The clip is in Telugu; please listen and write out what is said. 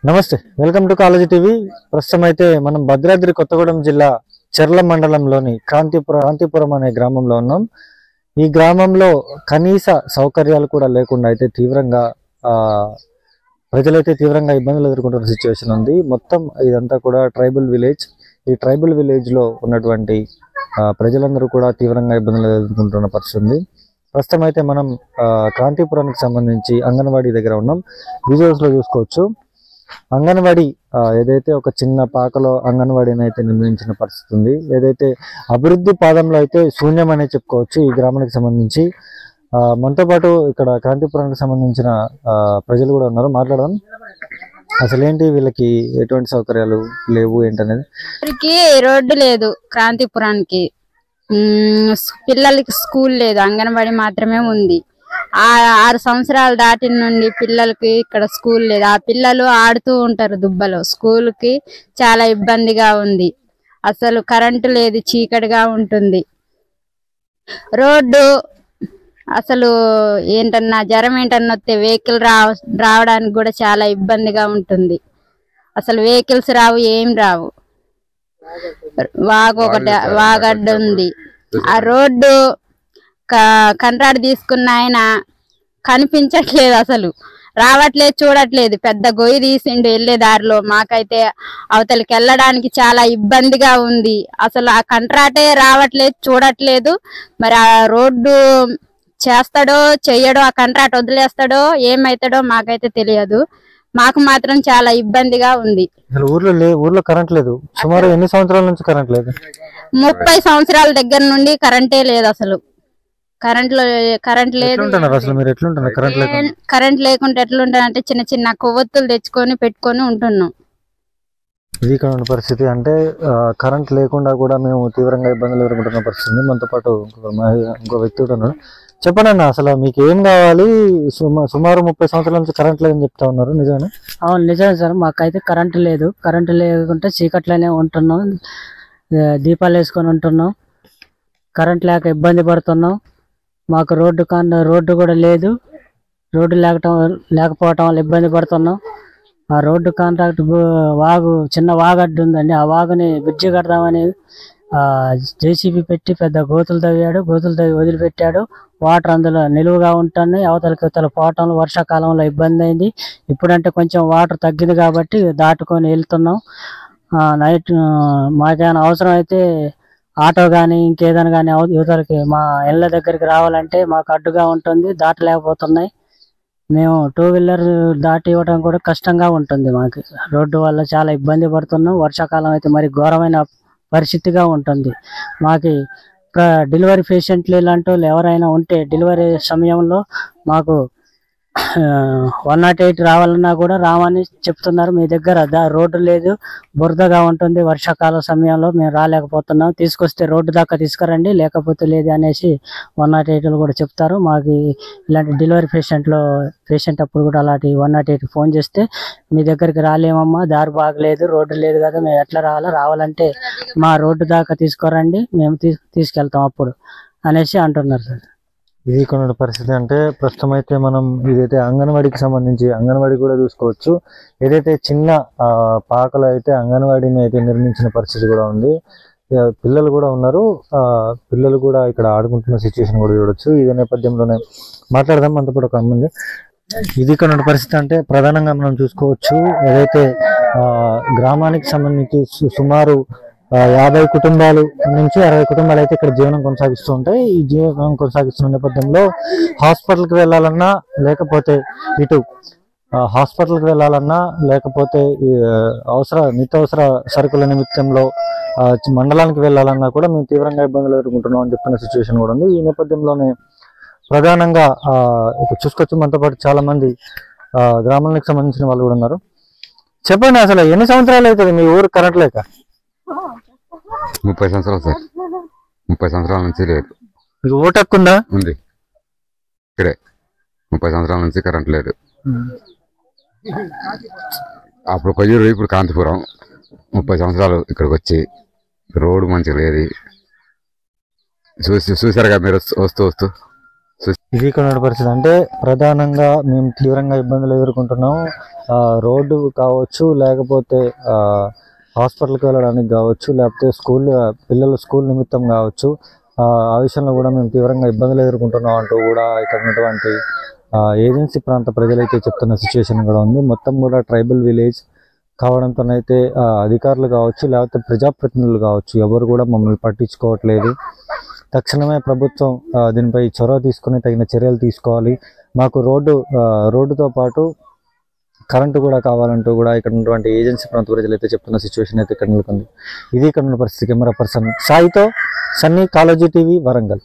నమస్తే, వెల్కమ్ టు కాలేజీ టీవీ. ప్రస్తుతం అయితే మనం భద్రాద్రి కొత్తగూడెం జిల్లా చెర్ల మండలంలోని కాంతిపురం అనే గ్రామంలో ఉన్నాం. ఈ గ్రామంలో కనీస సౌకర్యాలు కూడా లేకుండా అయితే ప్రజలైతే తీవ్రంగా ఇబ్బందులు ఎదుర్కొంటున్న సిచ్యువేషన్ ఉంది. మొత్తం ఇదంతా కూడా ట్రైబల్ విలేజ్. ఈ ట్రైబల్ విలేజ్ లో ఉన్నటువంటి ప్రజలందరూ కూడా తీవ్రంగా ఇబ్బందులు ఎదుర్కొంటున్న పరిస్థితి ఉంది. ప్రస్తుతం అయితే మనం కాంతిపురానికి సంబంధించి అంగన్వాడీ దగ్గర ఉన్నాం. విజువల్స్ లో చూసుకోవచ్చు. అంగన్వాడీ ఏదైతే ఒక చిన్న పాకలో అంగన్వాడీని అయితే నిర్మించిన పరిస్థితి ఉంది. ఏదైతే అభివృద్ధి పాదంలో అయితే శూన్యం అనే చెప్పుకోవచ్చు ఈ గ్రామానికి సంబంధించి. మనతో పాటు ఇక్కడ కాంతిపురానికి సంబంధించిన ప్రజలు కూడా ఉన్నారు, మాట్లాడదాం. అసలు ఏంటి వీళ్ళకి ఎటువంటి సౌకర్యాలు లేవు ఏంటనేది. రోడ్డు లేదు, క్రాంతిపురానికి పిల్లలకి స్కూల్ లేదు, అంగన్వాడీ మాత్రమే ఉంది. 6 సంవత్సరాలు దాటిన నుండి పిల్లలకి ఇక్కడ స్కూల్ లేదు. ఆ పిల్లలు ఆడుతూ ఉంటారు దుబ్బలో. స్కూల్ కి చాలా ఇబ్బందిగా ఉంది. అసలు కరెంటు లేదు, చీకటిగా ఉంటుంది. రోడ్డు అసలు ఏంటన్నా జ్వరం ఏంటన్నా వస్తే వెహికల్ రావడానికి కూడా చాలా ఇబ్బందిగా ఉంటుంది. అసలు వెహికల్స్ రావు, ఏం రావు. వాగడ్డ ఉంది. ఆ రోడ్డు కంట్రాక్ట్ తీసుకున్న ఆయన కనిపించట్లేదు, అసలు రావట్లేదు, చూడట్లేదు. పెద్ద గొయ్యి తీసిండు వెళ్లే దారిలో. మాకైతే అవతలికి వెళ్ళడానికి చాలా ఇబ్బందిగా ఉంది. అసలు ఆ కంట్రాక్టే రావట్లేదు, చూడట్లేదు. మరి ఆ రోడ్డు చేస్తాడో చెయ్యడో, ఆ కంట్రాక్ట్ వదిలేస్తాడో ఏమైతాడో మాకైతే తెలియదు. మాకు మాత్రం చాలా ఇబ్బందిగా ఉంది. ఊర్లో కరెంట్ లేదు. సుమారు ఎన్ని సంవత్సరాల నుంచి కరెంట్ లేదు? 30 సంవత్సరాల దగ్గర నుండి కరెంటే లేదు. అసలు కరెంట్ లేదు. కరెంట్ లేకుంటే ఎట్లుంటానంటే చిన్న చిన్న కొవ్వొత్తులు తెచ్చుకొని పెట్టుకొని ఉంటున్నాం. ఇది ఇక్కడ పరిస్థితి. అంటే కరెంట్ లేకుండా కూడా మేము తీవ్రంగా ఇబ్బందులు ఎదుర్కొంటున్న పరిస్థితి. మనతో పాటు ఇంకో వ్యక్తి ఉన్నాడు. చెప్పండి అన్న, అసలు మీకు ఏం కావాలి? సుమారు 30 సంవత్సరాల నుంచి కరెంట్ లేదని చెప్తా ఉన్నారు, నిజమే? అవును, నిజమే సార్. మాకైతే కరెంటు లేదు. కరెంటు లేకుంటే చీకట్లోనే ఉంటున్నాం, దీపాలు వేసుకొని ఉంటున్నాం. కరెంట్ లేక ఇబ్బంది పడుతున్నాం. మాకు రోడ్డు కూడా లేదు. రోడ్డు లేకపోవటం వల్ల ఇబ్బంది పడుతున్నాం. ఆ రోడ్డు కాంట్రాక్ట్ చిన్న వాగడ్డు ఉందండి. ఆ వాగుని బ్రిడ్జి కడదామని జేసీబీ పెట్టి పెద్ద గోతులు తవ్వి వదిలిపెట్టాడు. వాటర్ అందులో నిలువుగా ఉంటున్నాయి. అవతల పోవటంలో వర్షాకాలంలో ఇబ్బంది అయింది. ఇప్పుడంటే కొంచెం వాటర్ తగ్గింది కాబట్టి దాటుకొని వెళ్తున్నాం. నైట్ మాకేమైనా అవసరం అయితే ఆటో కానీ ఇంకేదైనా కానీ యువతలకి మా ఇళ్ళ దగ్గరికి రావాలంటే మాకు అడ్డుగా ఉంటుంది, దాటలేకపోతున్నాయి. మేము 2 వీలర్ దాటి ఇవ్వడం కూడా కష్టంగా ఉంటుంది. మాకు రోడ్డు వల్ల చాలా ఇబ్బంది పడుతున్నాం. వర్షాకాలం అయితే మరి ఘోరమైన పరిస్థితిగా ఉంటుంది. మాకు డెలివరీ పేషెంట్లు ఇలాంటి వాళ్ళు ఎవరైనా ఉంటే డెలివరీ సమయంలో మాకు 108 రావాలన్నా కూడా రామని చెప్తున్నారు. మీ దగ్గర రోడ్డు లేదు, బురదగా ఉంటుంది. వర్షాకాల సమయంలో మేము రాలేకపోతున్నాం. తీసుకొస్తే రోడ్డు దాకా తీసుకురండి, లేకపోతే లేదు అనేసి 108 కూడా చెప్తారు. మాకు ఇలాంటి డెలివరీ పేషెంట్ అప్పుడు కూడా అలాంటి 108 ఫోన్ చేస్తే మీ దగ్గరికి రాలేమమ్మా, దారి బాగలేదు, రోడ్డు లేదు కదా, మేము ఎట్లా రావాలంటే మా రోడ్డు దాకా తీసుకురండి, మేము తీసుకెళ్తాం అప్పుడు అనేసి అంటున్నారు సార్. ఇది కొన్ని పరిస్థితి. అంటే ప్రస్తుతం అయితే మనం ఇదైతే అంగన్వాడీకి సంబంధించి అంగన్వాడీ కూడా చూసుకోవచ్చు. ఏదైతే చిన్న పాకలో అయితే అంగన్వాడీని అయితే నిర్మించిన పరిస్థితి కూడా ఉంది. పిల్లలు కూడా ఉన్నారు. పిల్లలు కూడా ఇక్కడ ఆడుకుంటున్న సిచ్యువేషన్ కూడా చూడొచ్చు. ఇదే నేపథ్యంలోనే మాట్లాడదాం. మనతో పాటు ఒక అమ్మ. ఇది కొన్ని పరిస్థితి. అంటే ప్రధానంగా మనం చూసుకోవచ్చు, ఏదైతే గ్రామానికి సంబంధించి సుమారు 50 కుటుంబాలు నుంచి 60 కుటుంబాలు అయితే ఇక్కడ జీవనం కొనసాగిస్తూ ఉంటాయి. ఈ జీవనం కొనసాగిస్తున్న నేపథ్యంలో హాస్పిటల్కి వెళ్ళాలన్నా, లేకపోతే లేకపోతే నిత్యావసర సరుకుల నిమిత్తంలో మండలానికి వెళ్ళాలన్నా కూడా మేము తీవ్రంగా ఇబ్బందులు ఎదుర్కొంటున్నాం అని చెప్తున్న సిచ్యువేషన్ కూడా ఉంది. ఈ నేపథ్యంలోనే ప్రధానంగా చూసుకోవచ్చు, మనతో పాటు చాలా మంది గ్రామానికి సంబంధించిన వాళ్ళు కూడా ఉన్నారు. చెప్పండి, అసలు ఎన్ని సంవత్సరాలు అవుతుంది మీ ఊరు కరెంట్ లేక? 30 సంవత్సరాలు సార్. 30 సంవత్సరాల నుంచి లేదు. మీకు ఓటు హక్కు ఉందా? ఉంది. ఇక్కడే 30 సంవత్సరాల నుంచి కరెంట్ లేదు. అప్పుడు కొయ్యూరు, ఇప్పుడు కాంతిపురం. 30 సంవత్సరాలు ఇక్కడికి వచ్చి రోడ్డు మంచిగా లేదు. చూసారుగా మీరు వస్తూ ఇది ఇక్కడ ఉన్న పరిస్థితి. అంటే ప్రధానంగా మేము తీవ్రంగా ఇబ్బందులు ఎదుర్కొంటున్నాం. రోడ్డు కావచ్చు, లేకపోతే హాస్పిటల్కి వెళ్ళడానికి కావచ్చు, లేకపోతే పిల్లల స్కూల్ నిమిత్తం కావచ్చు, ఆ విషయంలో కూడా మేము తీవ్రంగా ఇబ్బందులు ఎదుర్కొంటున్నాం అంటూ కూడా ఇక్కడ ఉన్నటువంటి ఏజెన్సీ ప్రాంత ప్రజలైతే చెప్తున్న సిచ్యువేషన్ కూడా ఉంది. మొత్తం కూడా ట్రైబల్ విలేజ్ కావడంతోనైతే అధికారులు కావచ్చు, లేకపోతే ప్రజాప్రతినిధులు కావచ్చు, ఎవరు కూడా మమ్మల్ని పట్టించుకోవట్లేదు. తక్షణమే ప్రభుత్వం దీనిపై చొరవ తీసుకుని తగిన చర్యలు తీసుకోవాలి. మాకు రోడ్డుతో పాటు కరెంటు కూడా కావాలంటూ కూడా ఇక్కడ ఉన్నటువంటి ఏజెన్సీ ప్రాంత ప్రజలు అయితే చెప్తున్న సిచ్యువేషన్ అయితే ఇక్కడ నెలకొంది. ఇది ఇక్కడ ఉన్న పరిస్థితి. కెమెరా పర్సన్ సాయితో సన్నీ, కాళోజీ టీవీ, వరంగల్.